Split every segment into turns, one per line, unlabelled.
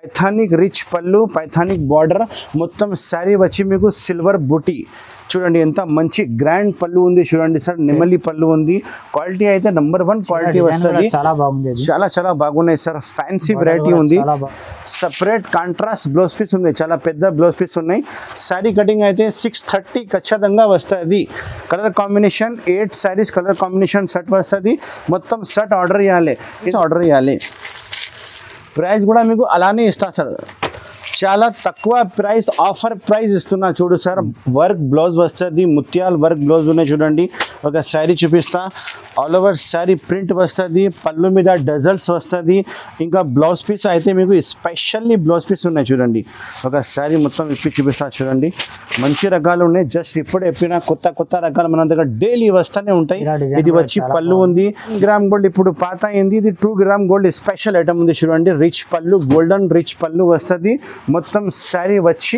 పైథానిక్ rich పళ్ళు, పైథానిక్ border, మొత్తం శారీ వచ్చి మీకు సిల్వర్ బూటీ. చూడండి ఎంత మంచి గ్రాండ్ పళ్ళు ఉంది చూడండి సార్. నెమలి పళ్ళు ఉంది. క్వాలిటీ అయితే నంబర్ 1 క్వాలిటీ వస్తుంది. చాలా చాలా బాగున్నాయి సార్. ఫ్యాన్సీ వెరైటీ ఉంది. సపరేట్ కాంట్రాస్ట్ బ్లౌజ్ పీస్ ఉంది. చాలా పెద్ద బ్లౌజ్ పీస్ ఉన్నాయి. శారీ కటింగ్ అయితే 630 ఖచ్చితంగా వస్తుంది. Colour combination 8 saris colour combination set వస్తుంది. మొత్తం సెట్ ఆర్డర్ చేయాలి. ప్రైస్ కూడా మీకు అలానే ఇస్తా సార్. చాలా తక్కువ ప్రైస్, ఆఫర్ ప్రైస్ ఇస్తున్నా చూడు సార్. వర్క్ బ్లౌజ్ వస్తుంది, ముత్యాల వర్క్ బ్లౌజ్ ఉన్నాయి చూడండి. ఒక శారీ చూపిస్తా. ఆల్ ఓవర్ శారీ ప్రింట్ వస్తుంది. పళ్ళు మీద డజల్స్ వస్తుంది. ఇంకా బ్లౌజ్ పీస్ అయితే మీకు స్పెషల్లీ బ్లౌజ్ పీస్ ఉన్నాయి చూడండి. ఒక శారీ మొత్తం ఇప్పి చూపిస్తా చూడండి. మంచి రకాలు ఉన్నాయి. జస్ట్ ఇప్పుడు ఎప్పిన కొత్త రకాలు మన దగ్గర డైలీ వస్తూనే ఉంటాయి. ఇది వచ్చి పళ్ళు ఉంది. గ్రామ్ గోల్డ్ ఇప్పుడు పాత అయింది. ఇది 2 గ్రామ్ గోల్డ్ స్పెషల్ ఐటమ్ ఉంది చూడండి. రిచ్ పళ్ళు, గోల్డెన్ రిచ్ పళ్ళు వస్తుంది. మొత్తం శారీ వచ్చి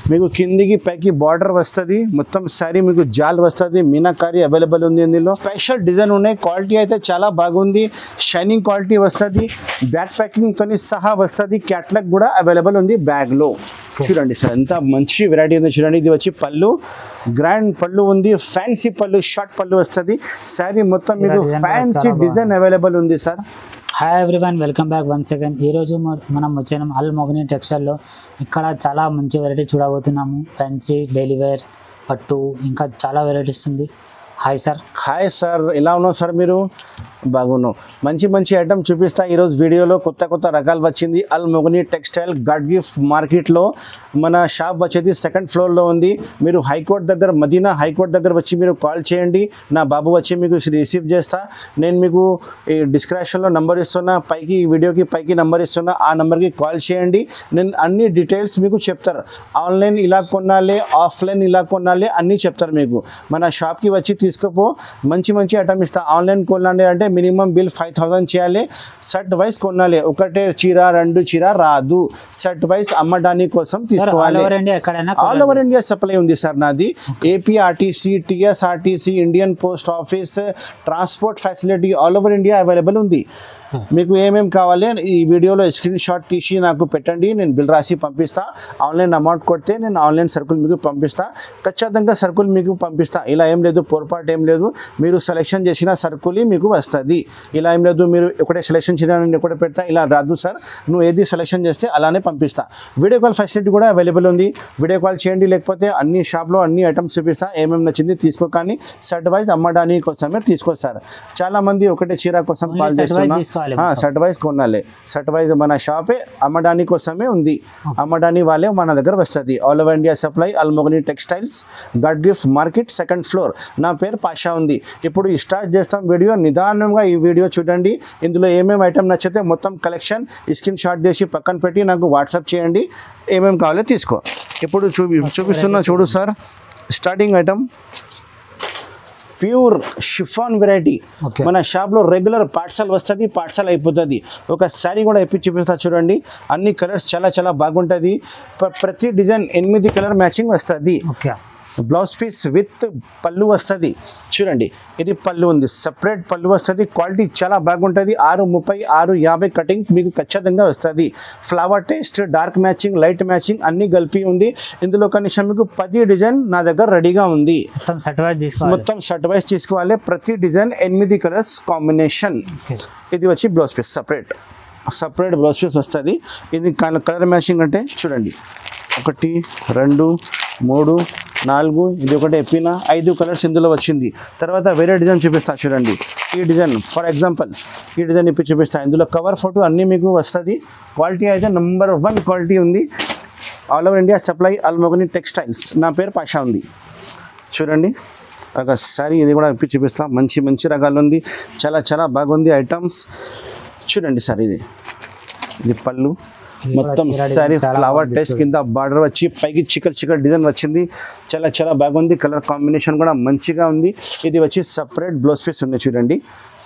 మీకు కిందికి పైకి బార్డర్ వస్తుంది. మొత్తం శారీ మీకు జాల్ వస్తుంది. మీనాకారి అవైలబుల్ ఉంది. ఇందులో స్పెషల్ డిజైన్ ఉన్నాయి. క్వాలిటీ అయితే చాలా బాగుంది. షైనింగ్ క్వాలిటీ వస్తుంది. బ్యాక్ ప్యాకింగ్ తోని సహా వస్తుంది. క్యాట్లాగ్ కూడా అవైలబుల్ ఉంది బ్యాగ్ లో. చూడండి సార్ ఎంత మంచి వెరైటీ ఉంది చూడండి. ఇది వచ్చి పళ్ళు, గ్రాండ్ పళ్ళు ఉంది. ఫ్యాన్సీ పళ్ళు, షార్ట్ పళ్ళు వస్తుంది. శారీ మొత్తం మీకు ఫ్యాన్సీ డిజైన్ అవైలబుల్ ఉంది sir.
Hi everyone, welcome back once again. ఈరోజు మనం వచ్చాము అల్ మొగని టెక్స్టైల్లో. ఇక్కడ చాలా మంచి వెరైటీ చూడబోతున్నాము. ఫ్యాన్సీ, డైలీ వేర్, పట్టు, ఇంకా చాలా వెరైటీస్ ఉంది. Hi sir.
హాయ్ సార్, ఎలా ఉన్నావు సార్? మీరు బాగున్నావు. మంచి ఐటమ్ చూపిస్తా ఈరోజు వీడియోలో. కొత్త రకాలు వచ్చింది. అల్ మొగని టెక్స్టైల్ గాడ్ గిఫ్ట్ మార్కెట్లో మన షాప్ వచ్చేది 2nd ఫ్లోర్లో ఉంది. మీరు హైకోర్ట్ దగ్గర, మదీనా హైకోర్ట్ దగ్గర వచ్చి మీరు కాల్ చేయండి. నా బాబు వచ్చి మీకు రిసీవ్ చేస్తా. నేను మీకు ఈ డిస్క్రిప్షన్లో నంబర్ ఇస్తున్నా, పైకి ఈ వీడియోకి పైకి నంబర్ ఇస్తున్నా. ఆ నెంబర్కి కాల్ చేయండి. నేను అన్ని డీటెయిల్స్ మీకు చెప్తారు. ఆన్లైన్ ఇలా కొనాలి, ఆఫ్లైన్ ఇలా కొనాలి అన్నీ చెప్తారు మీకు. మన షాప్కి వచ్చి తీసుకోపో. మంచి ఐటమ్ ఇస్తా. ఆన్లైన్ కొనాలి అంటే మినిమం బిల్ 5000 చేయాలి. సెట్ వైజ్ కొనాలి. ఒకటే చీర 2 చీర రాదు. సెట్ వైజ్ అమ్మడానికి కోసం తీసుకోవాలి. ఆల్ ఓవర్ ఇండియా సప్లై ఉంది సార్ నాది. APRTC, TSRTC, Indian post office, transport facility all over India available ఉంది. మీకు ఏమేమి కావాలి ఈ వీడియోలో స్క్రీన్ షాట్ తీసి నాకు పెట్టండి. నేను బిల్ రాసి పంపిస్తా. ఆన్లైన్ అమౌంట్ కొడితే నేను ఆన్లైన్ సరుకులు మీకు పంపిస్తా. ఖచ్చితంగా సరుకులు మీకు పంపిస్తా. ఇలా ఏం లేదు, పొరపాటు ఏం లేదు. మీరు సెలెక్షన్ చేసిన సరుకులు మీకు వస్తుంది. ఇలా ఏం లేదు, మీరు ఒకటే సెలెక్షన్ చేసిన నేను ఒకటే పెడతా, ఇలా రాదు సార్. నువ్వు ఏది సెలెక్షన్ చేస్తే అలానే పంపిస్తా. వీడియో కాల్ ఫెసిలిటీ కూడా అవైలబుల్ ఉంది. వీడియో కాల్ చేయండి. లేకపోతే అన్ని షాప్లో అన్ని ఐటమ్స్ చూపిస్తా. ఏమేమి నచ్చింది తీసుకో. కానీ సెట్ వైజ్ అమ్మడానికి కోసమే తీసుకోస్తారు. చాలా మంది ఒకటే చీర కోసం కాల్ చేస్తున్నారు. సెట్ వైజ్ కొనాలి. సెట్ వైజ్ మన షాపే అమ్మడానికి కోసమే ఉంది. అమ్మడానికి వాళ్ళే మన దగ్గర వస్తుంది. All over India supply, Al Mogani textiles, God Gift Market 2nd floor. నా పేరు పాషా ఉంది. ఇప్పుడు స్టార్ట్ చేస్తాం వీడియో. నిదానంగా ఈ వీడియో చూడండి. ఇందులో ఏమేమి ఐటమ్ నచ్చితే మొత్తం కలెక్షన్ స్క్రీన్ షాట్ చేసి పక్కన పెట్టి నాకు వాట్సాప్ చేయండి. ఏమేమి కావాలో తీసుకో. ఇప్పుడు చూపిస్తున్నా చూడు sir. Starting item pure chiffon variety. మన షాప్లో రెగ్యులర్ పార్సల్ వస్తుంది, పార్సల్ అయిపోతుంది. ఒక శారీ కూడా ఎప్పి చూపిస్తా చూడండి. అన్ని కలర్స్ చాలా బాగుంటుంది. ప్రతి డిజైన్ 8 కలర్ మ్యాచింగ్ వస్తుంది. బ్లౌజ్ పీస్ విత్ పళ్ళు వస్తుంది చూడండి. ఇది పళ్ళు ఉంది, సపరేట్ పళ్ళు వస్తుంది. క్వాలిటీ చాలా బాగుంటుంది. 630, 650 కటింగ్ మీకు ఖచ్చితంగా వస్తుంది. Flower taste, dark matching, light matching అన్ని కలిపి ఉంది. ఇందులో కనీసం మీకు 10 డిజైన్ నా దగ్గర రెడీగా ఉంది. మొత్తం షర్ట్ వైజ్ తీసుకోవాలి. ప్రతి డిజైన్ 8 కలర్స్ కాంబినేషన్. ఇది వచ్చి blouse piece separate blouse piece వస్తుంది. ఇది కలర్ మ్యాచింగ్ అంటే చూడండి 1, 2, 3, 4. ఇది ఒకటి ఎప్పిన 5 కలర్స్ ఇందులో వచ్చింది. తర్వాత వేరే డిజైన్ చూపిస్తా చూడండి. ఈ డిజైన్ ఫర్ ఎగ్జాంపుల్ ఈ డిజైన్ ఇప్పి చూపిస్తా. ఇందులో కవర్ ఫోటో అన్నీ మీకు వస్తుంది. క్వాలిటీ అయితే నంబర్ 1 క్వాలిటీ ఉంది. All over India supply, Al Mogani textiles. నా పేరు పాషా ఉంది. చూడండి ఒకసారి ఇది కూడా ఇప్పి చూపిస్తా. మంచి రకాలు ఉంది. చాలా బాగుంది ఐటమ్స్. చూడండి సార్. ఇది పళ్ళు. మొత్తం సారీ ఫ్లవర్ టెస్ట్ కింద బార్డర్ వచ్చి పైకి చికల్ డిజైన్ వచ్చింది. చాలా బాగుంది. కలర్ కాంబినేషన్ కూడా మంచిగా ఉంది. ఇది వచ్చి సపరేట్ బ్లౌజ్ పీస్ ఉంది చూడండి.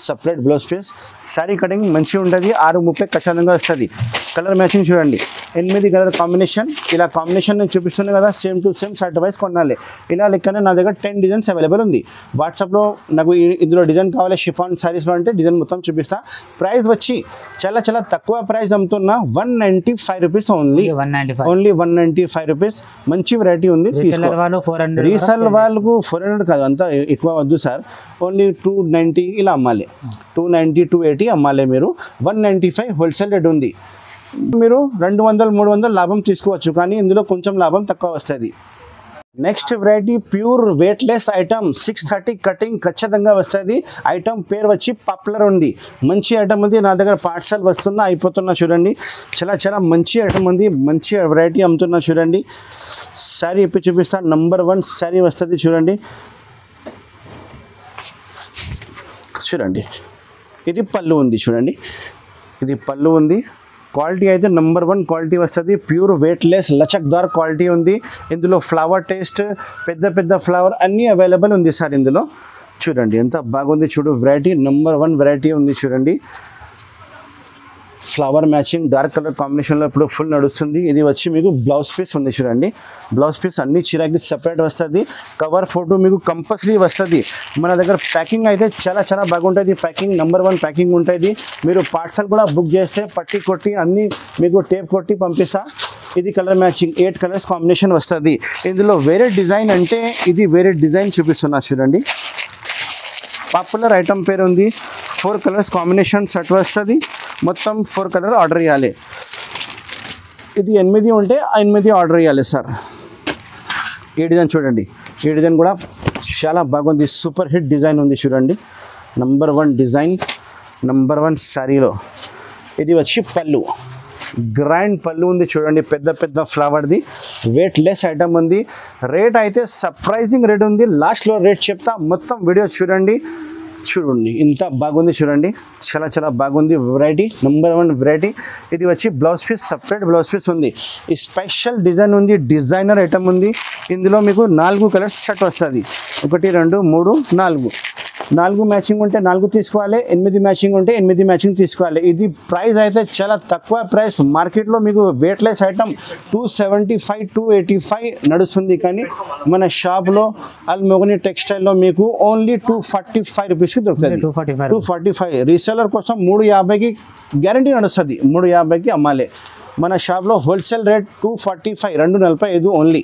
Separate blouse piece. Sari cutting మంచిగా ఉంటుంది. 630 ఖచ్చితంగా వస్తుంది. కలర్ మ్యాచింగ్ చూడండి. 8 కలర్ కాంబినేషన్. ఇలా కాంబినేషన్ నేను చూపిస్తున్నాను కదా, same to same shirt wise కొనాలి. ఇలా లెక్కనే నా దగ్గర 10 డిజైన్స్ అవైలబుల్ ఉంది. వాట్సాప్లో నాకు ఇందులో డిజైన్ కావాలి షిఫాన్ శారీస్లో అంటే డిజైన్ మొత్తం చూపిస్తా. ప్రైస్ వచ్చి చాలా తక్కువ ప్రైస్ అమ్ముతున్నా. 190 195 రూపీస్ ఓన్లీ.
195
only 195 rupees. మంచి వెరైటీ ఉంది.
రీసెల్లర్ వాళ్ళు 400
రీసెల్ వాళ్ళకు 400 కాదు, అంతా ఎక్కువ వద్దు సార్. ఓన్లీ 290 ఇలా అమ్మాలి. 290 280 అమ్మాలి మీరు. 195 హోల్సేల్ రేట్ ఉంది. మీరు 200 300 లాభం తీసుకోవచ్చు, కానీ ఇందులో కొంచెం లాభం తక్కువ వస్తుంది. Next variety pure weightless item 630 cutting ఖచ్చితంగా వస్తుంది. ఐటమ్ పేరు వచ్చి పాపులర్ ఉంది. మంచి ఐటమ్ ఉంది. నా దగ్గర పార్సల్ వస్తున్నా అయిపోతున్నా చూడండి. చాలా చాలా మంచి ఐటమ్ ఉంది. మంచి వెరైటీ అమ్ముతున్నా చూడండి. శారీ ఇప్పి చూపిస్తాను. నంబర్ 1 శారీ వస్తుంది చూడండి. చూడండి ఇది పళ్ళు ఉంది చూడండి. ఇది పళ్ళు ఉంది. క్వాలిటీ అయితే నంబర్ 1 క్వాలిటీ వస్తుంది. ప్యూర్ వెయిట్లెస్ లచక్దార్ క్వాలిటీ ఉంది. ఇందులో ఫ్లవర్ టేస్ట్, పెద్ద పెద్ద ఫ్లవర్ అన్నీ అవైలబుల్ ఉంది సార్. ఇందులో చూడండి ఎంత బాగుంది. చూడు వెరైటీ నంబర్ 1 వెరైటీ ఉంది చూడండి. ఫ్లవర్ మ్యాచింగ్ డార్క్ కలర్ కాంబినేషన్లో ఇప్పుడు ఫుల్ నడుస్తుంది. ఇది వచ్చి మీకు బ్లౌజ్ పీస్ ఉంది చూడండి. బ్లౌజ్ పీస్ అన్ని చీరకి సెపరేట్ వస్తుంది. కవర్ ఫోటో మీకు కంపల్సరీ వస్తుంది. మన దగ్గర ప్యాకింగ్ అయితే చాలా చాలా బాగుంటుంది. ప్యాకింగ్ నంబర్ 1 ప్యాకింగ్ ఉంటుంది. మీరు పార్సల్ కూడా బుక్ చేస్తే పట్టి కొట్టి అన్నీ మీకు టేప్ కొట్టి పంపిస్తా. ఇది కలర్ మ్యాచింగ్ 8 కలర్స్ కాంబినేషన్ వస్తుంది. ఇందులో వేరే డిజైన్ అంటే ఇది వేరే డిజైన్ చూపిస్తున్నా చూడండి. పాపులర్ ఐటమ్ పేరు ఉంది. 4 కలర్స్ కాంబినేషన్ సెట్ వస్తుంది. మొత్తం 4 కలర్ ఆర్డర్ ఇవ్వాలి. ఇది 8 ఉంటే 8 ఆర్డర్ ఇవ్వాలి సార్. ఈ డిజైన్ చూడండి. ఈ డిజైన్ కూడా చాలా బాగుంది. సూపర్ హిట్ డిజైన్ ఉంది చూడండి. నంబర్ 1 డిజైన్, నంబర్ 1 శారీలో. ఇది వచ్చి పళ్ళు, గ్రాండ్ పళ్ళు ఉంది చూడండి. పెద్ద పెద్ద ఫ్లవర్ది వెయిట్ లెస్ ఐటమ్ ఉంది. రేట్ అయితే సర్ప్రైజింగ్ రేట్ ఉంది. లాస్ట్లో రేట్ చెప్తా. మొత్తం వీడియో చూడండి. చూడండి ఇంత బాగుంది చూడండి. చాలా చాలా బాగుంది వెరైటీ. Number 1 variety. ఇది వచ్చి blouse piece, separate blouse piece ఉంది. ఈ స్పెషల్ డిజైన్ ఉంది. డిజైనర్ ఐటమ్ ఉంది. ఇందులో మీకు 4 కలర్స్ సెట్ వస్తుంది. 1 2 3 4. 4 మ్యాచింగ్ ఉంటే 4 తీసుకోవాలి. 8 మ్యాచింగ్ ఉంటే 8 మ్యాచింగ్ తీసుకోవాలి. ఇది ప్రైస్ అయితే చాలా తక్కువ ప్రైస్. మార్కెట్లో మీకు వెయిట్లెస్ ఐటమ్ 275 285 నడుస్తుంది, కానీ మన షాప్లో అల్ మొగని టెక్స్టైల్లో మీకు ఓన్లీ 245 రూపీస్కి దొరుకుతుంది. 245. రీసెలర్ కోసం 350కి గ్యారంటీ నడుస్తుంది. 350కి అమ్మాలి. మన షాప్లో హోల్సేల్ రేట్ 245 245 ఓన్లీ.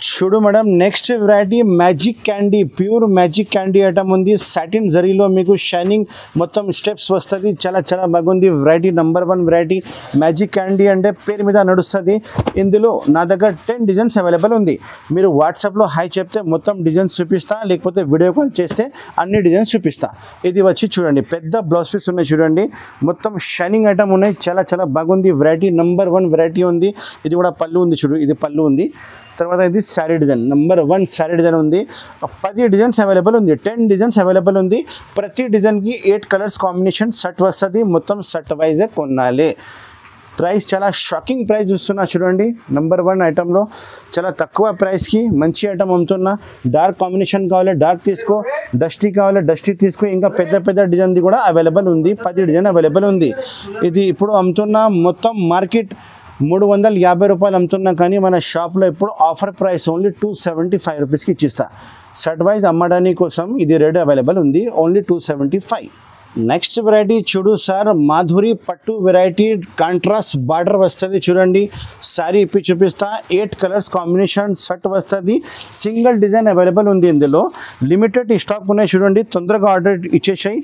చూడు madam, next variety magic candy, pure magic candy item ఉంది. సాటిన్ జరీలో మీకు షైనింగ్ మొత్తం స్టెప్స్ వస్తుంది. చాలా చాలా బాగుంది variety. Number 1 variety. Magic candy అంటే పేరు మీద నడుస్తుంది. ఇందులో నా దగ్గర 10 డిజైన్స్ అవైలబుల్ ఉంది. మీరు వాట్సాప్లో హాయ్ చెప్తే మొత్తం డిజైన్స్ చూపిస్తా, లేకపోతే వీడియో కాల్ చేస్తే అన్ని డిజైన్స్ చూపిస్తా. ఇది వచ్చి చూడండి పెద్ద బ్లౌజ్ పీస్ ఉన్నాయి చూడండి. మొత్తం షైనింగ్ ఐటమ్ ఉన్నాయి. చాలా చాలా బాగుంది వెరైటీ. నంబర్ 1 వెరైటీ ఉంది. ఇది కూడా పళ్ళు ఉంది చూడు. ఇది పళ్ళు ఉంది. తర్వాత ఇది sari design. Number 1 sari design ఉంది. 10 డిజైన్స్ అవైలబుల్ ఉంది. 10 డిజైన్స్ అవైలబుల్ ఉంది. ప్రతి డిజైన్కి 8 కలర్స్ కాంబినేషన్ సెట్ వస్తుంది. మొత్తం సెట్ వైజే కొనాలి. ప్రైస్ చాలా షాకింగ్ ప్రైస్ చూస్తున్నా చూడండి. నంబర్ 1 ఐటెంలో చాలా తక్కువ ప్రైస్కి మంచి ఐటమ్ అమ్ముతున్నా. డార్క్ కాంబినేషన్ కావాలి డార్క్ తీసుకో, డస్టీ కావాలి డస్టీ తీసుకో. ఇంకా పెద్ద పెద్ద డిజైన్ది కూడా అవైలబుల్ ఉంది. 10 డిజైన్ అవైలబుల్ ఉంది. ఇది ఇప్పుడు అమ్ముతున్నా మొత్తం మార్కెట్ 350 రూపాయలు అమ్ముతున్నా, కానీ మన షాప్లో ఇప్పుడు ఆఫర్ ప్రైస్ ఓన్లీ 275 రూపీస్కి ఇచ్చిస్తా. సెట్ వైజ్ అమ్మడానికి కోసం ఇది రేట్ అవైలబుల్ ఉంది. ఓన్లీ 275. నెక్స్ట్ వెరైటీ చూడు సార్, మాధురి పట్టు వెరైటీ. కాంట్రాస్ట్ బార్డర్ వస్తుంది చూడండి. శారీ ఇప్పి చూపిస్తా. 8 కలర్స్ కాంబినేషన్ సెట్ వస్తుంది. సింగిల్ డిజైన్ అవైలబుల్ ఉంది. ఇందులో లిమిటెడ్ స్టాక్ ఉన్నాయి చూడండి. తొందరగా ఆర్డర్ ఇచ్చేసాయి.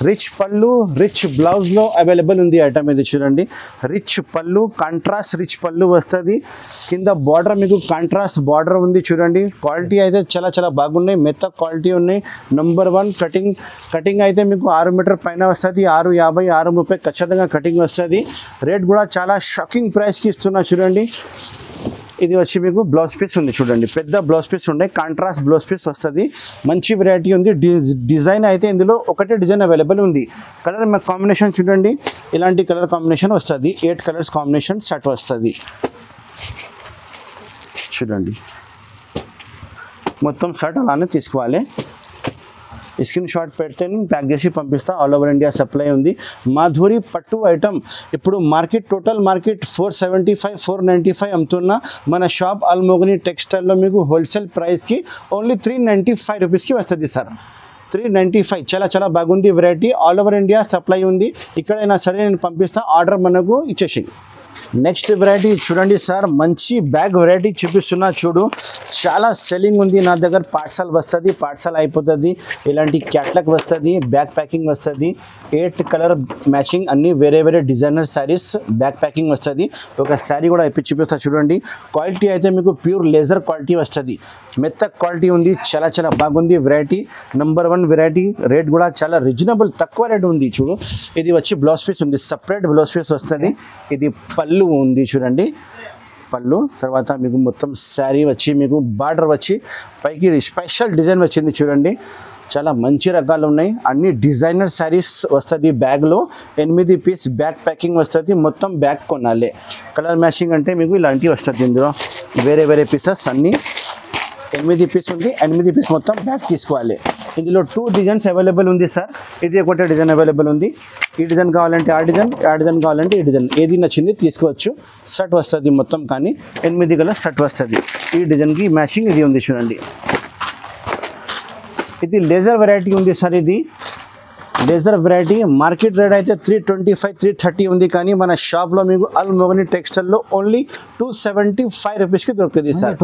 రిచ్ పళ్ళు, రిచ్ బ్లౌజ్లో అవైలబుల్ ఉంది ఐటమ్. ఇది చూడండి రిచ్ పళ్ళు, కాంట్రాస్ట్ రిచ్ పళ్ళు వస్తుంది. కింద బార్డర్ మీకు కాంట్రాస్ట్ బార్డర్ ఉంది చూడండి. క్వాలిటీ అయితే చాలా చాలా బాగున్నాయి. మెత్త క్వాలిటీ ఉన్నాయి. నంబర్ 1 కటింగ్ అయితే మీకు 6 మీటర్ పైన వస్తుంది. 650 630 ఖచ్చితంగా కటింగ్ వస్తుంది. రేట్ కూడా చాలా షాకింగ్ ప్రైస్కి ఇస్తున్నా చూడండి. ఇది వచ్చి మీకు బ్లౌజ్ పీస్ ఉంది చూడండి. పెద్ద బ్లౌజ్ పీస్ ఉండే కాంట్రాస్ట్ బ్లౌజ్ పీస్ వస్తుంది. మంచి వెరైటీ ఉంది. డిజైన్ అయితే ఇందులో ఒకటే డిజైన్ అవైలబుల్ ఉంది. కలర్ కాంబినేషన్ చూడండి. ఇలాంటి కలర్ కాంబినేషన్ వస్తుంది. 8 కలర్స్ కాంబినేషన్ సెట్ వస్తుంది చూడండి. మొత్తం సెట్ అలానే తీసుకోవాలి. స్క్రీన్ షాట్ పెడితే నేను ప్యాక్ చేసి పంపిస్తా. ఆల్ ఓవర్ ఇండియా సప్లై ఉంది. మాధురి పట్టు ఐటమ్ ఇప్పుడు మార్కెట్ టోటల్ మార్కెట్ 475 495 అమ్ముతున్నా. మన షాప్ అల్ మొగని టెక్స్టైల్లో మీకు హోల్సేల్ ప్రైస్కి ఓన్లీ 395 రూపీస్కి వస్తుంది సార్. 395. చాలా చాలా బాగుంది variety. All over India supply ఉంది. ఎక్కడైనా సరే నేను పంపిస్తా. ఆర్డర్ మనకు ఇచ్చేసి నెక్స్ట్ వెరైటీ చూడండి సార్, మంచి బ్యాగ్ వెరైటీ చూపిస్తున్నా చూడు. చాలా సెల్లింగ్ ఉంది నా దగ్గర. పార్సల్ వస్తుంది, పార్సల్ అయిపోతుంది. ఇలాంటి క్యాట్లాగ్ వస్తుంది, బ్యాగ్ ప్యాకింగ్ వస్తుంది. 8 కలర్ మ్యాచింగ్ అన్ని వేరే వేరే డిజైనర్ శారీస్ బ్యాగ్ ప్యాకింగ్ వస్తుంది. ఒక శారీ కూడా ఇప్పి చూపిస్తా చూడండి. క్వాలిటీ అయితే మీకు ప్యూర్ లేజర్ క్వాలిటీ వస్తుంది. మెత్త క్వాలిటీ ఉంది, చాలా చాలా బాగుంది వెరైటీ. Number 1 variety. రేట్ కూడా చాలా రీజనబుల్, తక్కువ రేట్ ఉంది చూడు. ఇది వచ్చి బ్లౌజ్ పీస్ ఉంది, సపరేట్ బ్లౌజ్ పీస్ వస్తుంది. ఇది పళ్ళు ఉంది చూడండి, పళ్ళు. తర్వాత మీకు మొత్తం శారీ వచ్చి మీకు బార్డర్ వచ్చి పైకి స్పెషల్ డిజైన్ వచ్చింది చూడండి. చాలా మంచి రకాలు ఉన్నాయి. అన్ని డిజైనర్ శారీస్ వస్తుంది. బ్యాగ్లో 8 పీస్ బ్యాగ్ ప్యాకింగ్ వస్తుంది. మొత్తం బ్యాగ్ కొనాలి. కలర్ మ్యాచింగ్ అంటే మీకు ఇలాంటివి వస్తుంది. ఇందులో వేరే వేరే పీసెస్ అన్నీ 8 పీస్ ఉంది. 8 పీస్ మొత్తం బ్యాగ్ తీసుకోవాలి. ఇందులో 2 డిజైన్స్ అవైలబుల్ ఉంది సార్. ఇది ఒకటే డిజైన్ అవైలబుల్ ఉంది. ఈ డిజైన్ కావాలంటే ఆ డిజైన్, ఆ డిజైన్ కావాలంటే ఈ డిజైన్, ఏది నచ్చింది తీసుకోవచ్చు. షర్ట్ వస్తుంది మొత్తం, కానీ 8 కలర్ షర్ట్ వస్తుంది. ఈ డిజైన్కి మ్యాచింగ్ ఇది ఉంది చూడండి. ఇది లేజర్ వెరైటీ ఉంది సార్. ఇది లేజర్ వెరైటీ. మార్కెట్ రేట్ అయితే 325, 330 ఉంది, కానీ మన షాప్లో మీకు అల్ మొగని టెక్స్టైల్లో ఓన్లీ 275 రూపీస్కి దొరుకుతుంది sir.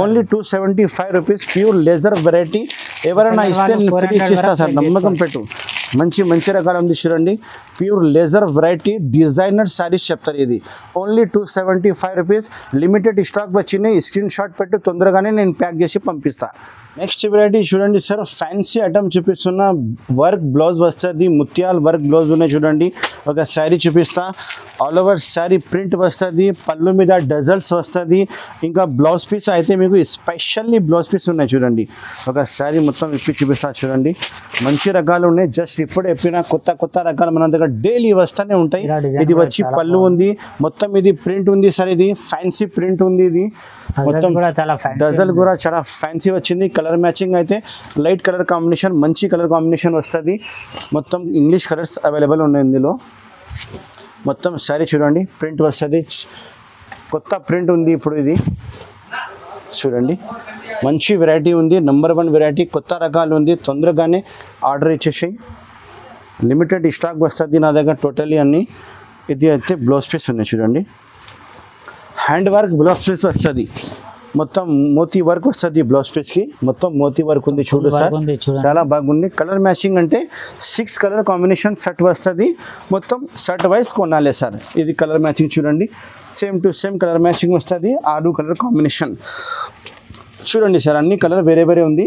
Only 275 rupees pure laser variety. ఎవరైనా ఇస్తే ఫ్రీ ఇచ్చేస్తా సార్, నమ్మకం పెట్టు. మంచి మంచి రకాలు ఉంది చూడండి. Pure laser variety designer saris చెప్తారు. ఇది ఓన్లీ 275 రూపీస్. లిమిటెడ్ స్టాక్ వచ్చినాయి. స్క్రీన్ షాట్ పెట్టు, తొందరగానే నేను ప్యాక్ చేసి పంపిస్తాను. నెక్స్ట్ వెరైటీ చూడండి సార్, ఫ్యాన్సీ ఐటమ్ చూపిస్తున్న. వర్క్ బ్లౌజ్ వస్తుంది, ముత్యాల వర్క్ బ్లౌజ్ ఉన్నాయి చూడండి. ఒక శారీ చూపిస్తా. ఆల్ ఓవర్ శారీ ప్రింట్ వస్తుంది, పళ్ళు మీద డజల్స్ వస్తుంది. ఇంకా బ్లౌజ్ పీస్ అయితే మీకు స్పెషల్లీ బ్లౌజ్ పీస్ ఉన్నాయి చూడండి. ఒక శారీ మొత్తం ఇప్పి చూపిస్తా చూడండి. మంచి రకాలు ఉన్నాయి. జస్ట్ ఇప్పుడు ఎప్పిన కొత్త కొత్త రకాలు మన దగ్గర డైలీ వస్తూనే ఉంటాయి. ఇది వచ్చి పళ్ళు ఉంది, మొత్తం ఇది ప్రింట్ ఉంది సార్. ఇది ఫ్యాన్సీ ప్రింట్ ఉంది. ఇది మొత్తం డజల్ కూడా చాలా ఫ్యాన్సీ వచ్చింది. కలర్ మ్యాచింగ్ అయితే లైట్ కలర్ కాంబినేషన్, మంచి కలర్ కాంబినేషన్ వస్తుంది. మొత్తం ఇంగ్లీష్ కలర్స్ అవైలబుల్ ఉన్నాయి ఇందులో. మొత్తం శారీ చూడండి, ప్రింట్ వస్తుంది. కొత్త ప్రింట్ ఉంది ఇప్పుడు. ఇది చూడండి, మంచి వెరైటీ ఉంది. Number 1 variety. కొత్త రకాలు ఉంది. తొందరగానే ఆర్డర్ ఇచ్చేసి. లిమిటెడ్ స్టాక్ వస్తుంది నా దగ్గర టోటలీ అన్నీ. ఇది అయితే బ్లౌజ్ పీస్ ఉన్నాయి చూడండి. హ్యాండ్ వర్క్ బ్లౌజ్ పీస్ వస్తుంది. మొత్తం మోతీ వర్క్ వస్తుంది బ్లౌజ్ పీస్కి. మొత్తం మోతీ వర్క్ ఉంది చూడు సార్, చాలా బాగుంది. కలర్ మ్యాచింగ్ అంటే 6 కలర్ కాంబినేషన్ షర్ట్ వస్తుంది. మొత్తం షర్ట్ వైజ్ కొనాలి సార్. ఇది కలర్ మ్యాచింగ్ చూడండి, same to same colour matching వస్తుంది. 6 కలర్ కాంబినేషన్ చూడండి సార్. అన్ని కలర్ వేరే వేరే ఉంది.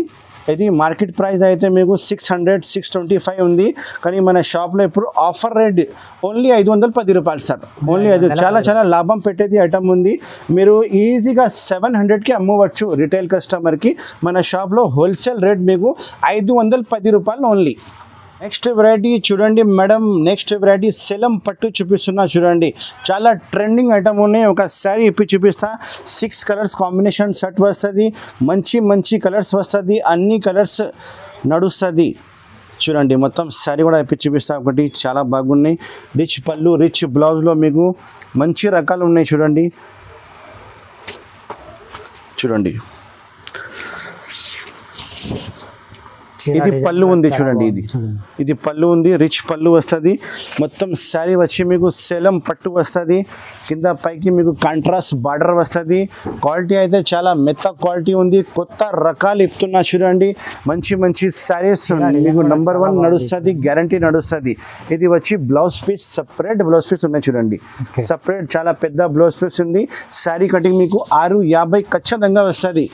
ఇది మార్కెట్ ప్రైస్ అయితే మీకు 600, 625 ఉంది, కానీ మన షాప్లో ఇప్పుడు ఆఫర్ రేట్ ఓన్లీ 510 రూపాయలు సార్. ఓన్లీ 5. చాలా చాలా లాభం పెట్టేది ఐటమ్ ఉంది. మీరు ఈజీగా 700కి అమ్మవచ్చు రిటైల్ కస్టమర్కి. మన షాప్లో హోల్సేల్ రేట్ మీకు 510 రూపాయలు ఓన్లీ. నెక్స్ట్ వెరైటీ చూడండి మేడం. నెక్స్ట్ వెరైటీ సెలం పట్టు చూపిస్తున్నా చూడండి. చాలా ట్రెండింగ్ ఐటమ్ ఉన్నాయి. ఒక శారీ ఇప్పి చూపిస్తా. 6 కలర్స్ కాంబినేషన్ షర్ట్ వస్తుంది. మంచి మంచి కలర్స్ వస్తుంది. అన్ని కలర్స్ నడుస్తుంది చూడండి. మొత్తం శారీ కూడా ఇప్పి చూపిస్తా. ఒకటి చాలా బాగున్నాయి. రిచ్ పళ్ళు, రిచ్ బ్లౌజ్లో మీకు మంచి రకాలు ఉన్నాయి చూడండి. చూడండి, ఇది పళ్ళు ఉంది చూడండి. ఇది పళ్ళు ఉంది, రిచ్ పళ్ళు వస్తుంది. మొత్తం శారీ వచ్చి మీకు సేలం పట్టు వస్తుంది. కింద పైకి మీకు కాంట్రాస్ట్ బార్డర్ వస్తుంది. క్వాలిటీ అయితే చాలా మెత్త క్వాలిటీ ఉంది. కొత్త రకాలు ఇస్తున్నా చూడండి. మంచి మంచి శారీస్ మీకు నెంబర్ 1 నడుస్తుంది, గ్యారంటీ నడుస్తుంది. ఇది వచ్చి blouse piece, separate blouse piece ఉన్నాయి చూడండి. సపరేట్ చాలా పెద్ద బ్లౌజ్ పీస్ ఉంది. శారీ కటింగ్ మీకు 650 ఖచ్చితంగా వస్తుంది.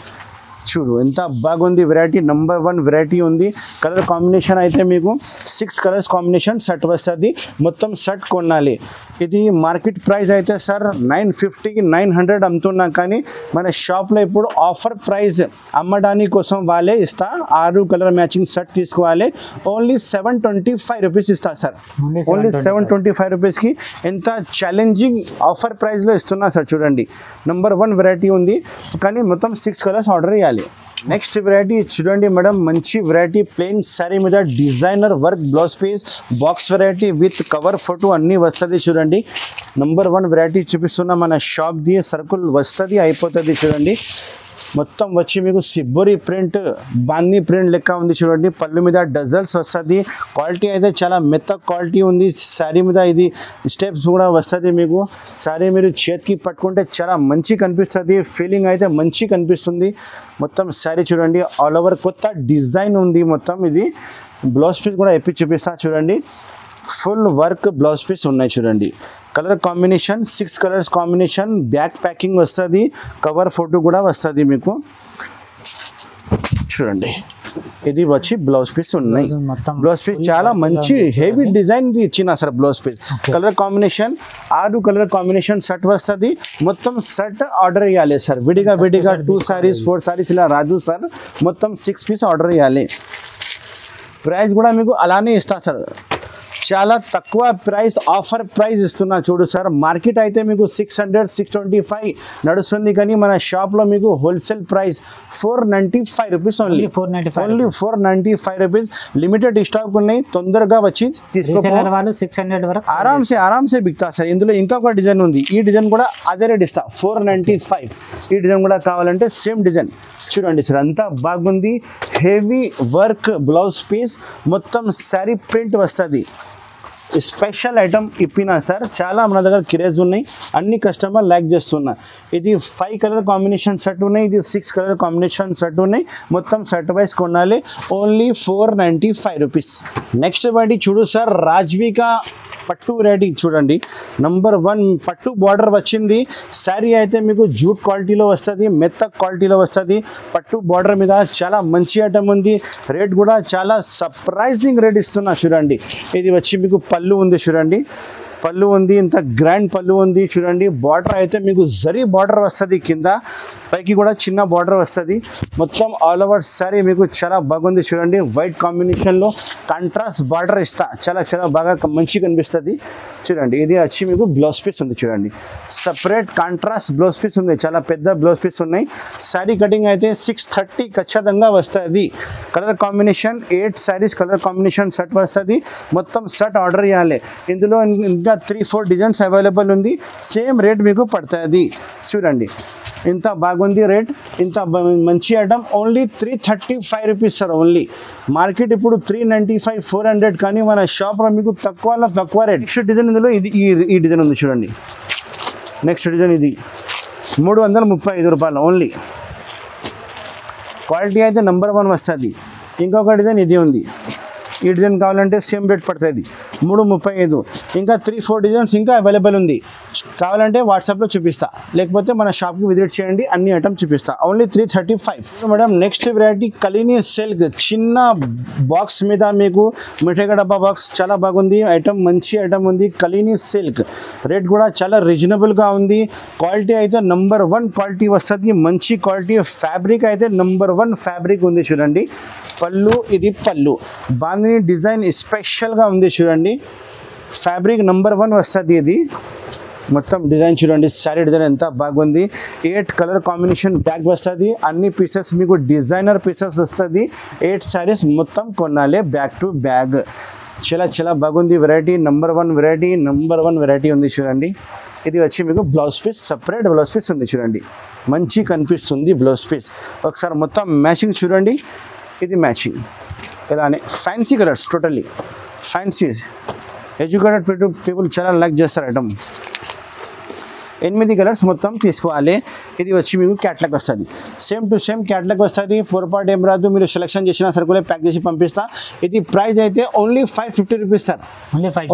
చూడు ఎంత బాగుంది వెరైటీ. నెంబర్ 1 వెరైటీ ఉంది. కలర్ కాంబినేషన్ అయితే మీకు 6 కలర్స్ కాంబినేషన్ షర్ట్ వస్తుంది. మొత్తం షర్ట్ కొనాలి. ఇది మార్కెట్ ప్రైస్ అయితే సార్ 950, 900 అమ్ముతున్నా, కానీ మన షాప్లో ఇప్పుడు ఆఫర్ ప్రైస్ అమ్మడానికి కోసం వాళ్ళే ఇస్తా. 6 కలర్ మ్యాచింగ్ షర్ట్ తీసుకోవాలి. ఓన్లీ 725 రూపీస్ ఇస్తా సార్. ఓన్లీ 725 రూపీస్కి ఎంత ఛాలెంజింగ్ ఆఫర్ ప్రైస్లో ఇస్తున్నా సార్. చూడండి, నెంబర్ 1 వెరైటీ ఉంది, కానీ మొత్తం 6 కలర్స్ ఆర్డర్ చేయాలి. నెక్స్ట్ వెరైటీ చూడండి మేడం. మంచి వెరైటీ ప్లెయిన్ శారీ మీద designer work blouse piece, box variety with cover photo అన్నీ వస్తుంది చూడండి. నెంబర్ 1 వెరైటీ చూపిస్తున్నా. మన షాప్ది సర్కుల్ వస్తుంది, అయిపోతుంది చూడండి. మొత్తం వచ్చి మీకు సిబ్బోరి ప్రింట్ బాందీ ప్రింట్ లెక్క ఉంది చూడండి. పళ్ళు మీద డజల్స్ వస్తుంది. క్వాలిటీ అయితే చాలా మెత్త క్వాలిటీ ఉంది. శారీ మీద ఇది స్టెప్స్ కూడా వస్తుంది మీకు. శారీ మీరు చేతికి పట్టుకుంటే చాలా మంచి కనిపిస్తుంది. ఫీలింగ్ అయితే మంచి కనిపిస్తుంది. మొత్తం శారీ చూడండి ఆల్ ఓవర్ కొత్త డిజైన్ ఉంది. మొత్తం ఇది బ్లౌజ్ పీస్ కూడా ఎప్పి చూపిస్తా చూడండి. ఫుల్ వర్క్ బ్లౌజ్ పీస్ ఉన్నాయి చూడండి. Colour combination 6 colours combination. Back packing వస్తుంది. కవర్ ఫోటో కూడా వస్తుంది మీకు చూడండి. ఇది వచ్చి బ్లౌజ్ పీస్ ఉన్నాయి. బ్లౌజ్ పీస్ చాలా మంచి హెవీ డిజైన్ ఇచ్చిన sir. Blouse piece colour combination 6 colour combination set వస్తుంది. మొత్తం సెట్ ఆర్డర్ ఇవ్వాలి సార్. విడిగా 2 సారీస్ 4 సారీస్ ఇలా రాదు సార్. మొత్తం 6 పీస్ ఆర్డర్ ఇవ్వాలి. ప్రైస్ కూడా మీకు అలానే ఇస్తా సార్. చాలా తక్కువ ప్రైస్ ఆఫర్ ప్రైస్ ఇస్తున్నా చూడు సార్. మార్కెట్ అయితే మీకు 600 625 నడుస్తుంది, కానీ మన షాప్లో మీకు wholesale price 495 rupees only. 495 rupees. Limited stock ఉన్నాయి, తొందరగా వచ్చి
తీసుకోవాలి. 600 వరకు
ఆరామ్సే బిక్తా సార్. ఇందులో ఇంకొక డిజైన్ ఉంది. ఈ డిజైన్ కూడా అదే రేట్ ఇస్తా 495. ఈ డిజైన్ కూడా కావాలంటే సేమ్ డిజైన్ చూడండి సార్. అంతా బాగుంది. Heavy work blouse piece. మొత్తం శారీ ప్రింట్ వస్తుంది. స్పెషల్ ఐటమ్ ఇప్పినా సార్. చాలా మన దగ్గర క్రేజ్ ఉన్నాయి. అన్ని కస్టమర్ లైక్ చేస్తున్నా. ఇది 5 కలర్ కాంబినేషన్ సెట్ ఉన్నాయి. ఇది 6 కలర్ కాంబినేషన్ సెట్ ఉన్నాయి. మొత్తం సెట్ వైజ్ కొనాలి. Only 495 rupees. నెక్స్ట్ వాటి చూడు సార్. రాజ్వికా పట్టు వెరైటీ చూడండి. నంబర్ 1 పట్టు బార్డర్ వచ్చింది. శారీ అయితే మీకు జూట్ క్వాలిటీలో వస్తుంది, మెత్త క్వాలిటీలో వస్తుంది. పట్టు బార్డర్ మీద చాలా మంచి ఐటమ్ ఉంది. రేట్ కూడా చాలా సర్ప్రైజింగ్ రేట్ ఇస్తున్నా చూడండి. ఇది వచ్చి మీకు పళ్ళు ఉంది చూడండి. పళ్ళు ఉంది. ఇంత గ్రాండ్ పళ్ళు ఉంది చూడండి. బార్డర్ అయితే మీకు జరీ బార్డర్ వస్తుంది. కింద పైకి కూడా చిన్న బార్డర్ వస్తుంది. మొత్తం ఆల్ ఓవర్ శారీ మీకు చాలా బాగుంది చూడండి. వైట్ కాంబినేషన్లో కాంట్రాస్ట్ బార్డర్ ఇస్తా. చాలా బాగా మంచి కనిపిస్తుంది చూడండి. ఇది వచ్చి మీకు బ్లౌజ్ పీస్ ఉంది చూడండి. సపరేట్ కాంట్రాస్ట్ బ్లౌజ్ పీస్ ఉంది. చాలా పెద్ద బ్లౌజ్ పీస్ ఉన్నాయి. శారీ కటింగ్ అయితే 630 ఖచ్చితంగా వస్తుంది. Colour combination 8 saris colour combination set వస్తుంది. మొత్తం సెట్ ఆర్డర్ ఇవ్వాలి. ఇందులో ఇంకా 3-4 డిజైన్స్ అవైలబుల్ ఉంది. సేమ్ రేట్ మీకు పడుతుంది చూడండి. ఇంత బాగుంది రేట్. ఇంత మంచి item. Only 335 rupees sir. Only market ఇప్పుడు 395 400, కానీ మన షాప్లో మీకు తక్కువ రేట్. నెక్స్ట్ డిజైన్ ఇందులో ఇది ఈ డిజైన్ ఉంది చూడండి. నెక్స్ట్ డిజైన్ ఇది 335 రూపాయలు ఓన్లీ. క్వాలిటీ అయితే నంబర్ 1 వస్తుంది. ఇంకొక డిజైన్ ఇది ఉంది. ఈ డిజైన్ కావాలంటే సేమ్ రేట్ పడుతుంది 335. ఇంకా 3-4 డిజైన్స్ ఇంకా అవైలబుల్ ఉంది. కావాలంటే వాట్సాప్లో చూపిస్తా, లేకపోతే మన షాప్కి విజిట్ చేయండి. అన్ని ఐటమ్ చూపిస్తా. Only 335 madam. నెక్స్ట్ వెరైటీ కలిని సిల్క్. చిన్న బాక్స్ మీద మీకు మిఠాయి డబ్బా బాక్స్ చాలా బాగుంది. ఐటమ్ మంచి ఐటమ్ ఉంది. కలిని సిల్క్. రేట్ కూడా చాలా రీజనబుల్గా ఉంది. క్వాలిటీ అయితే నంబర్ 1 క్వాలిటీ వస్తుంది. మంచి క్వాలిటీ. ఫ్యాబ్రిక్ అయితే నంబర్ 1 ఫ్యాబ్రిక్ ఉంది చూడండి. పళ్ళు ఇది పళ్ళు. బాందిని డిజైన్ స్పెషల్గా ఉంది చూడండి. ఫ్యాబ్రిక్ నంబర్ 1 వస్తుంది. ఇది మొత్తం డిజైన్ చూడండి. శారీ డిజైన్ ఎంత బాగుంది. 8 కలర్ కాంబినేషన్ బ్యాగ్ వస్తుంది. అన్ని పీసెస్ మీకు డిజైనర్ పీసెస్ వస్తుంది. 8 శారీస్ మొత్తం కొనాలి బ్యాగ్ టు బ్యాగ్. చాలా బాగుంది వెరైటీ. నంబర్ 1 వెరైటీ ఉంది చూడండి. ఇది వచ్చి మీకు blouse piece. Separate blouse piece ఉంది చూడండి. మంచి కనిపిస్తుంది బ్లౌజ్ పీస్. ఒకసారి మొత్తం మ్యాచింగ్ చూడండి. ఇది మ్యాచింగ్. ఇలానే fancy colours. Totally fancies. Educated people చాలా లైక్ చేస్తారు ఐటమ్. 8 కలర్స్ మొత్తం తీసుకోవాలి. ఇది వచ్చి మీకు క్యాట్లాగ్ వస్తుంది. సేమ్ టు సేమ్ క్యాట్లాగ్ వస్తుంది. పొరపాటు ఏం రాదు. మీరు సెలెక్షన్ చేసిన సరుకులే ప్యాక్ చేసి పంపిస్తా. ఇది ప్రైస్ అయితే only 550 rupees sir.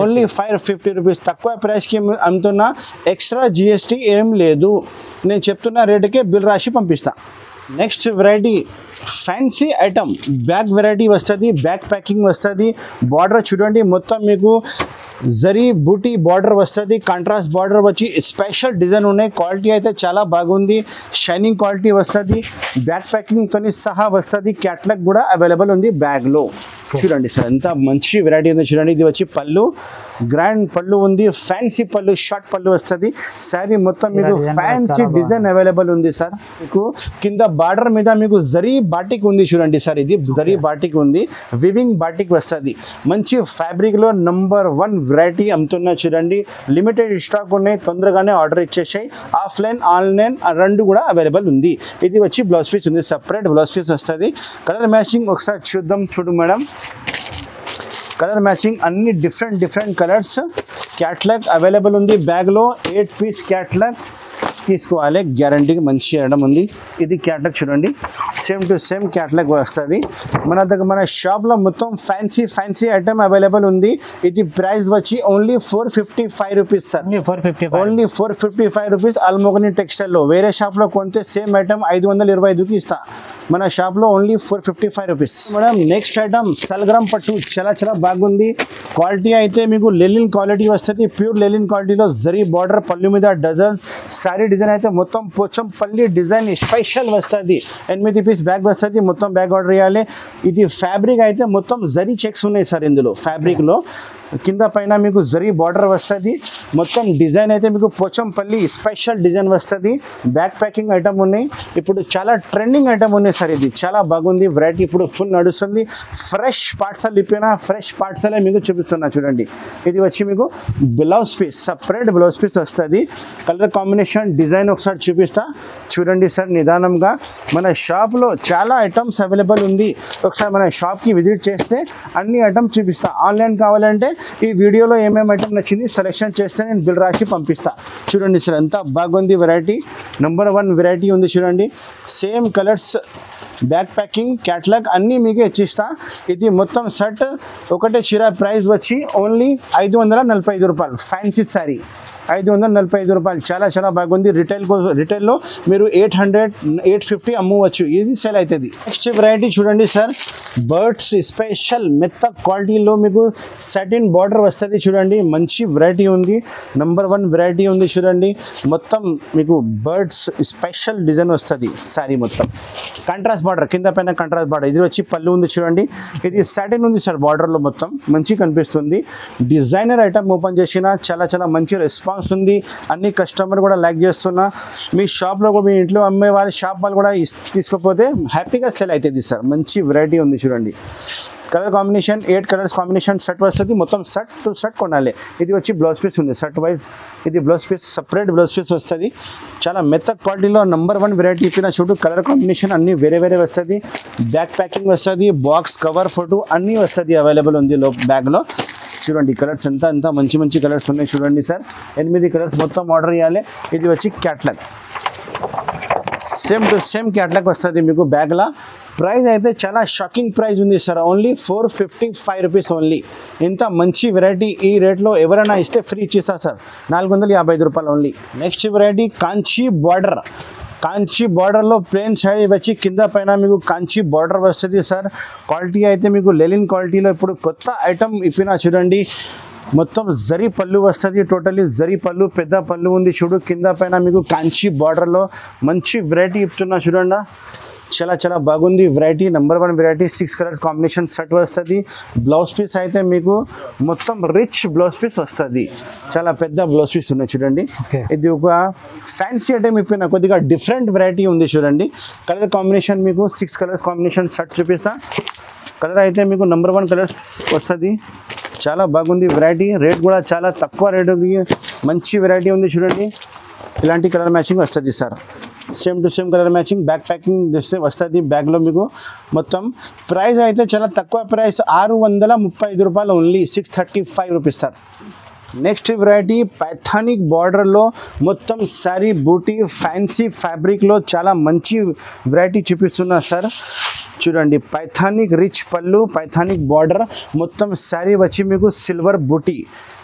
Only 550 rupees. తక్కువ ప్రైస్కి అమ్ముతున్నా. ఎక్స్ట్రా GST ఏం లేదు. నేను చెప్తున్న రేటుకే బిల్ రాసి పంపిస్తా. Next variety fancy item. Bag variety వస్తుంది. బ్యాగ్ ప్యాకింగ్ వస్తుంది. బార్డర్ చూడండి. మొత్తం మీకు జరీ బూటీ బార్డర్ వస్తుంది. కాంట్రాస్ట్ బార్డర్ వచ్చి స్పెషల్ డిజైన్ ఉన్నాయి. క్వాలిటీ అయితే చాలా బాగుంది. షైనింగ్ క్వాలిటీ వస్తుంది. బ్యాగ్ ప్యాకింగ్తో సహా వస్తుంది. క్యాట్లాగ్ కూడా అవైలబుల్ ఉంది బ్యాగ్లో. చూడండి సార్ ఎంత మంచి వెరైటీ ఉంది చూడండి. ఇది వచ్చి పళ్ళు. గ్రాండ్ పళ్ళు ఉంది, ఫ్యాన్సీ పళ్ళు, షార్ట్ పళ్ళు వస్తుంది. శారీ మొత్తం మీకు ఫ్యాన్సీ డిజైన్ అవైలబుల్ ఉంది సార్. మీకు కింద బార్డర్ మీద మీకు జరీ బాటిక్ ఉంది చూడండి సార్. ఇది జరీ బాటిక్ ఉంది, వివింగ్ బాటిక్ వస్తుంది. మంచి ఫ్యాబ్రిక్ లో నంబర్ 1 వెరైటీ అమ్ముతున్నా చూడండి. లిమిటెడ్ స్టాక్ ఉన్నాయి, తొందరగానే ఆర్డర్ ఇచ్చేసాయి. ఆఫ్లైన్ ఆన్లైన్ రెండు కూడా అవైలబుల్ ఉంది. ఇది వచ్చి బ్లౌజ్ పీస్ ఉంది, సపరేట్ బ్లౌజ్ పీస్ వస్తుంది. కలర్ మ్యాచింగ్ ఒకసారి చూద్దాం. చూడు మేడం, కలర్ మ్యాచింగ్ అన్ని డిఫరెంట్ కలర్స్. క్యాట్లాగ్ అవైలబుల్ ఉంది బ్యాగ్లో. 8 పీస్ క్యాట్లాగ్ తీసుకోవాలి, గ్యారంటీకి మంచి ఐటమ్ ఉంది. ఇది క్యాట్లాగ్ చూడండి, సేమ్ టు సేమ్ క్యాట్లాగ్ వస్తుంది. మన షాప్లో మొత్తం ఫ్యాన్సీ ఐటమ్ అవైలబుల్ ఉంది. ఇది ప్రైస్ వచ్చి only 455 rupees sir. Only 455 rupees Almogani టెక్స్టైల్లో. వేరే షాప్లో కొంటే సేమ్ ఐటమ్ 525కి ఇస్తా. మన షాప్లో only 455 rupees. Madam next item సల్గ్రామ్ పట్టు, చాలా బాగుంది. క్వాలిటీ అయితే మీకు లెలిన్ క్వాలిటీ వస్తుంది, ప్యూర్ లెలిన్ క్వాలిటీలో జరీ బార్డర్, పళ్ళు మీద డజల్స్. సారీ డిజైన్ అయితే మొత్తం పోచంపల్లి డిజైన్ స్పెషల్ వస్తుంది. 8 పీస్ బ్యాగ్ వస్తుంది, మొత్తం బ్యాగ్ ఆర్డర్ చేయాలి. ఇది ఫ్యాబ్రిక్ అయితే మొత్తం జరీ చెక్స్ ఉన్నాయి సార్. ఇందులో ఫ్యాబ్రిక్లో కింద పైన మీకు జరీ బార్డర్ వస్తుంది. మొత్తం డిజైన్ అయితే మీకు పోచంపల్లి స్పెషల్ డిజైన్ వస్తుంది. బ్యాక్ ప్యాకింగ్ ఐటమ్ ఉన్నాయి. ఇప్పుడు చాలా ట్రెండింగ్ ఐటమ్ ఉన్నాయి సార్. ఇది చాలా బాగుంది వెరైటీ, ఇప్పుడు ఫుల్ నడుస్తుంది. ఫ్రెష్ పార్సల్ ఇప్పిన ఫ్రెష్ పార్సలే మీకు చూపిస్తున్నా చూడండి. ఇది వచ్చి మీకు blouse piece, separate blouse piece వస్తుంది. కలర్ కాంబినేషన్ డిజైన్ ఒకసారి చూపిస్తా చూడండి సార్ నిదానంగా. మన షాప్లో చాలా ఐటమ్స్ అవైలబుల్ ఉంది. ఒకసారి మన షాప్కి విజిట్ చేస్తే అన్ని ఐటమ్స్ చూపిస్తా. ఆన్లైన్ కావాలంటే ఈ వీడియోలో ఏమేమి ఐటమ్ నచ్చింది సెలెక్షన్ చేస్తే నేను బిల్ రాసి పంపిస్తా. చూడండి సార్ ఎంత బాగుంది వెరైటీ, నంబర్ 1 వెరైటీ ఉంది చూడండి. Same colours, back packing, catalogue అన్నీ మీకు ఇచ్చిస్తా. ఇది మొత్తం సెట్ ఒకటే చీర ప్రైస్ వచ్చి ఓన్లీ 545 రూపాయలు. ఫ్యాన్సీ శారీ 545 రూపాయలు. చాలా బాగుంది. రిటైల్లో మీరు 800, 850 అమ్మవచ్చు, ఈజీ సేల్ అవుతుంది. నెక్స్ట్ వెరైటీ చూడండి సార్, బర్డ్స్ స్పెషల్ మెత్త క్వాలిటీలో మీకు సాటిన్ బార్డర్ వస్తుంది చూడండి. మంచి వెరైటీ ఉంది, నంబర్ 1 వెరైటీ ఉంది చూడండి. మొత్తం మీకు బర్డ్స్ స్పెషల్ డిజైన్ వస్తుంది. సారీ మొత్తం కాంట్రాస్ట్ బార్డర్, కింద పైన కాంట్రాస్ట్ బార్డర్. ఇది వచ్చి పళ్ళు ఉంది చూడంండి. ఇది సాటిన్ ఉంది సార్, బార్డర్లో మొత్తం మంచి కనిపిస్తుంది. డిజైనర్ ఐటమ్ ఓపెన్ చేసిన చాలా మంచి రెస్పాన్స్ ఉంది. అన్ని కస్టమర్ కూడా లైక్ చేస్తున్నా. మీ షాప్లో కూడా, మీ ఇంట్లో అమ్మే వాళ్ళ షాప్ వాళ్ళు కూడా తీసుకోకపోతే హ్యాపీగా సేల్ అవుతుంది సార్. మంచి వెరైటీ ఉంది చూడండి. Colour combination 8 colours combination set వస్తుంది. మొత్తం సెట్ టు సెట్ కొనాలి. ఇది వచ్చి బ్లౌజ్ పీస్ ఉంది సెట్ వైజ్. ఇది blouse piece, separate blouse piece వస్తుంది. చాలా మెత్త క్వాలిటీలో నంబర్ 1 వెరైటీ ఇప్పిన చూడు. కలర్ కాంబినేషన్ అన్నీ వేరే వస్తుంది. బ్యాక్ ప్యాకింగ్ వస్తుంది, బాక్స్ కవర్ ఫోటో అన్నీ వస్తుంది, అవైలబుల్ ఉంది బ్యాగ్లో. చూడండి కలర్స్ ఎంత మంచి కలర్స్ ఉన్నాయి చూడండి సార్. 8 కలర్స్ మొత్తం ఆర్డర్ చేయాలి. ఇది వచ్చి catalogue, same to same catalogue వస్తుంది మీకు బ్యాగ్లో. ప్రైస్ అయితే చాలా షాకింగ్ ప్రైస్ ఉంది సార్. Only 455 rupees only. ఇంత మంచి వెరైటీ ఈ రేట్లో ఎవరైనా ఇస్తే ఫ్రీ ఇచ్చేస్తా సార్. 455 రూపాయలు only. Next variety Kanchi border. Kanchi బార్డర్లో ప్లెయిన్ శారీ వచ్చి కింద పైన మీకు కాంచీ బార్డర్ వస్తుంది సార్. క్వాలిటీ అయితే మీకు లెలిన్ క్వాలిటీలో ఇప్పుడు కొత్త ఐటమ్ ఇప్పినా చూడండి. మొత్తం జరీ పళ్ళు వస్తుంది, టోటలీ జరీ పళ్ళు, పెద్ద పళ్ళు ఉంది చూడు. కింద పైన మీకు కాంచీ బార్డర్లో మంచి వెరైటీ ఇస్తున్నా చూడండి. చాలా బాగుంది variety, number 1 variety. 6 colours combination set వస్తుంది. బ్లౌజ్ పీస్ అయితే మీకు మొత్తం రిచ్ బ్లౌజ్ పీస్ వస్తుంది. చాలా పెద్ద బ్లౌజ్ పీస్ ఉన్నాయి చూడండి. ఇది ఒక ఫ్యాన్సీ ఐటమ్ ఇప్పిన కొద్దిగా డిఫరెంట్ వెరైటీ ఉంది చూడండి. కలర్ కాంబినేషన్ మీకు 6 కలర్స్ కాంబినేషన్ సెట్ చూపిస్తా. కలర్ అయితే మీకు నంబర్ 1 కలర్స్ వస్తుంది. చాలా బాగుంది వెరైటీ. రేట్ కూడా చాలా తక్కువ రేట్ ఉంది, మంచి వెరైటీ ఉంది చూడండి. ఇలాంటి కలర్ మ్యాచింగ్ వస్తుంది sir. Same to same colour matching, back packing వస్తుంది బ్యాగ్లో మీకు. మొత్తం ప్రైస్ అయితే చాలా తక్కువ ప్రైస్, 635 రూపాయలు only. 635 rupees sir. Next variety పైథానిక్ బార్డర్లో మొత్తం శారీ బూటీ ఫ్యాన్సీ ఫ్యాబ్రిక్లో చాలా మంచి వెరైటీ చూపిస్తున్నా సార్. చూడండి పైథానిక్ రిచ్ పళ్ళు, పైథానిక్ బార్డర్, మొత్తం శారీ వచ్చి మీకు సిల్వర్ బూటీ.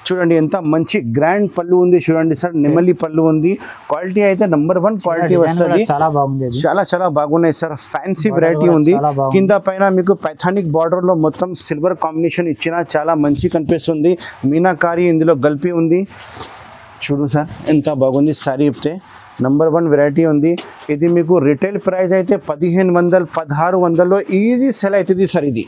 చూడండి ఎంత మంచి గ్రాండ్ పళ్ళు ఉంది చూడండి సార్. నెమలి పళ్ళు ఉంది. క్వాలిటీ అయితే నంబర్ 1 క్వాలిటీ వస్తుంది. చాలా బాగున్నాయి సార్. ఫ్యాన్సీ వెరైటీ ఉంది. కింద పైన మీకు పైథానిక్ బార్డర్ లో మొత్తం సిల్వర్ కాంబినేషన్ ఇచ్చిన చాలా మంచి కనిపిస్తుంది. మీనాకారి ఇందులో గల్పి ఉంది. చూడు సార్ ఎంత బాగుంది సారీ. ఇప్తే నంబర్ 1 వెరైటీ ఉంది. ఇది మీకు రిటైల్ ప్రైస్ అయితే 1500, 1600లో ఈజీ సెల్ అవుతుంది సార్. ఇది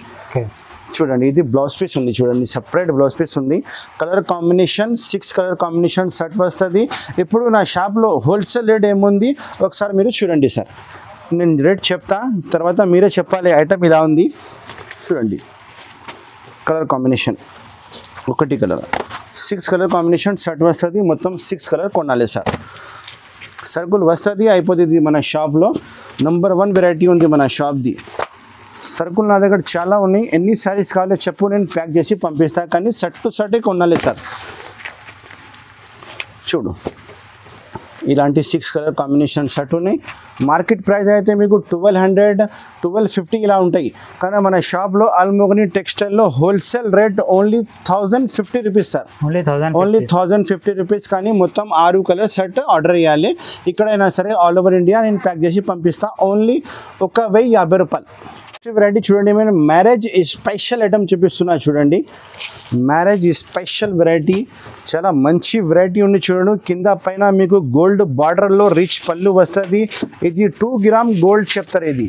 చూడండి ఇది బ్లౌజ్ పీస్ ఉంది, చూడండి సపరేట్ బ్లౌజ్ పీస్ ఉంది. Colour combination 6 colour combination set వస్తుంది. ఇప్పుడు నా షాప్లో హోల్సేల్ రేట్ ఏముంది ఒకసారి మీరు చూడండి సార్. నేను రేట్ చెప్తా, తర్వాత మీరే చెప్పాలి ఐటమ్ ఇలా ఉంది. చూడండి కలర్ కాంబినేషన్ ఒకటి కలర్ 6 కలర్ కాంబినేషన్ సెట్ వస్తుంది. మొత్తం 6 కలర్ కొనాలి సార్. సర్కుల్ వస్తుంది అయిపోతుంది. మన షాప్లో నంబర్ 1 వెరైటీ ఉంది మన షాప్ది. సర్కుల్ నా దగ్గర చాలా ఉన్నాయి, ఎన్ని శారీస్ కావాలో చెప్పు, నేను ప్యాక్ చేసి పంపిస్తా. కానీ సెట్ టు సెటే కొనాలి సార్. చూడు ఇలాంటి 6 కలర్ కాంబినేషన్ సెట్ ఉన్నాయి. మార్కెట్ ప్రైస్ అయితే మీకు 1200, 1250 ఇలా ఉంటాయి. కానీ మన షాప్లో అల్మోగని టెక్స్టైల్లో wholesale rate only 1050 rupees sir. Only 1050 rupees. కానీ మొత్తం 6 కలర్ సెట్ ఆర్డర్ చేయాలి. ఇక్కడైనా సరే ఆల్ ఓవర్ ఇండియా నేను ప్యాక్ చేసి పంపిస్తా. ఓన్లీ 1050 రూపాయలు. వెరైటీ చూడండి, నేను మ్యారేజ్ స్పెషల్ ఐటమ్ చూపిస్తున్నా. చూడండి మ్యారేజ్ స్పెషల్ వెరైటీ, చాలా మంచి వెరైటీ ఉంది. చూడండి కింద పైన మీకు గోల్డ్ బార్డర్లో రిచ్ పళ్ళు వస్తుంది. ఇది 2 గ్రామ్ గోల్డ్ చెప్తారు. ఇది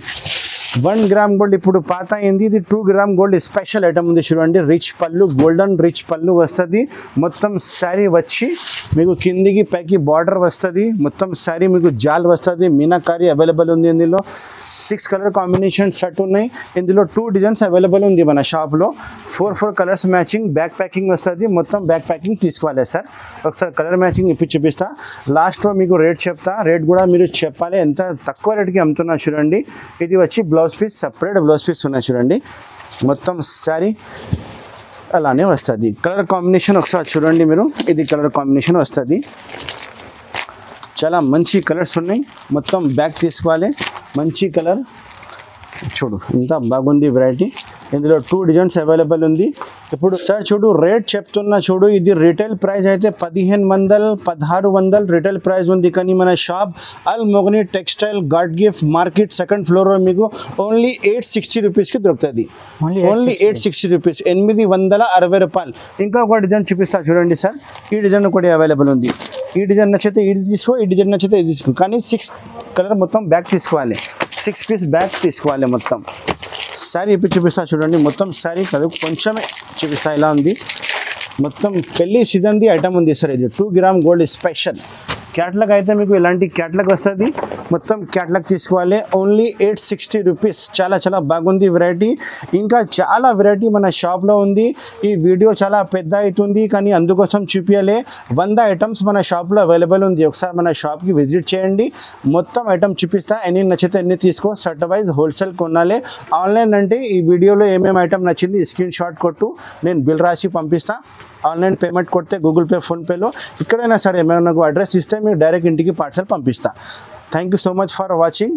1 గ్రామ్ గోల్డ్ ఇప్పుడు పాత అయింది. ఇది 2 గ్రామ్ గోల్డ్ స్పెషల్ ఐటమ్ ఉంది. చూడండి రిచ్ పళ్ళు, గోల్డెన్ రిచ్ పళ్ళు వస్తుంది. మొత్తం శారీ వచ్చి మీకు కిందికి పైకి బార్డర్ వస్తుంది. మొత్తం శారీ మీకు జాల్ వస్తుంది. మీనాకారి అవైలబుల్ ఉంది. ఇందులో 6 కలర్ కాంబినేషన్ సెట్ ఉన్నాయి. ఇందులో 2 డిజైన్స్ అవైలబుల్ ఉంది మన షాప్లో. 4 కలర్స్ మ్యాచింగ్ బ్యాక్ ప్యాకింగ్ వస్తుంది. మొత్తం బ్యాక్ ప్యాకింగ్ తీసుకోవాలి సార్. ఒకసారి కలర్ మ్యాచింగ్ ఇప్పి చూపిస్తా. లాస్ట్లో మీకు రేట్ చెప్తా, రేట్ కూడా మీరు చెప్పాలి. ఎంత తక్కువ రేట్కి అమ్ముతున్నా చూడండి. ఇది వచ్చి blouse piece, separate blouse piece ఉన్నాయి. చూడండి మొత్తం శారీ అలానే వస్తుంది. కలర్ కాంబినేషన్ ఒకసారి చూడండి మీరు. ఇది కలర్ కాంబినేషన్ వస్తుంది. చాలా మంచి కలర్స్ ఉన్నాయి. మొత్తం బ్యాక్ తీసుకోవాలి. మంచి కలర్ చూడు ఇంత బాగుంది వెరైటీ. ఇందులో 2 డిజైన్స్ అవైలబుల్ ఉంది. ఇప్పుడు సార్ చూడు రేట్ చెప్తున్నా చూడు. ఇది రిటైల్ ప్రైస్ అయితే 1500, 1600 రిటైల్ ప్రైస్ ఉంది. కానీ మన shop Almogani textile God Gift Market 2nd ఫ్లోర్లో మీకు ఓన్లీ 860 రూపీస్కి దొరుకుతుంది. ఓన్లీ 860 రూపీస్, 860 రూపాయలు. ఇంకా ఒక డిజైన్ చూపిస్తా చూడండి సార్. ఈ డిజైన్ కూడా అవైలబుల్ ఉంది. ఈ డిజైన్ నచ్చితే ఇది తీసుకో, ఈ డిజైన్ నచ్చితే ఇది తీసుకో. కానీ 6 కలర్ మొత్తం బ్యాక్ తీసుకోవాలి. 6 పీస్ బ్యాక్ తీసుకోవాలి. మొత్తం శారీ ఇప్పుడు చూపిస్తా చూడండి. మొత్తం శారీ కాదు కొంచెమే చూపిస్తా. ఇలా ఉంది మొత్తం పెళ్లి సీజన్ది ఐటమ్ ఉంది సార్. ఇది 2 గ్రామ్ గోల్డ్ స్పెషల్ క్యాట్లాగ్ అయితే మీకు ఇలాంటి క్యాట్లాగ్ వస్తుంది. మొత్తం క్యాట్లాగ్ తీసుకోవాలి. Only 860 rupees. చాలా చాలా బాగుంది వెరైటీ. ఇంకా చాలా వెరైటీ మన షాప్లో ఉంది. ఈ వీడియో చాలా పెద్ద అవుతుంది కానీ అందుకోసం చూపించాలి. 100 ఐటమ్స్ మన షాప్లో అవైలబుల్ ఉంది. ఒకసారి మన షాప్కి విజిట్ చేయండి. మొత్తం ఐటమ్ చూపిస్తా. ఎన్ని నచ్చితే ఎన్ని తీసుకో. సెట్ వైజ్ హోల్సేల్ కొనాలి. ఆన్లైన్ అంటే ఈ వీడియోలో ఏమేమి ఐటమ్ నచ్చింది స్క్రీన్ షాట్ కొట్టు, నేను బిల్ రాసి పంపిస్తా. ఆన్లైన్ పేమెంట్ కొడితే గూగుల్ పే, ఫోన్పేలో ఎక్కడైనా సరే ఏమైనా నాకు అడ్రస్ ఇస్తే మీరు డైరెక్ట్ ఇంటికి పార్సల్ పంపిస్తా. Thank you so much for watching.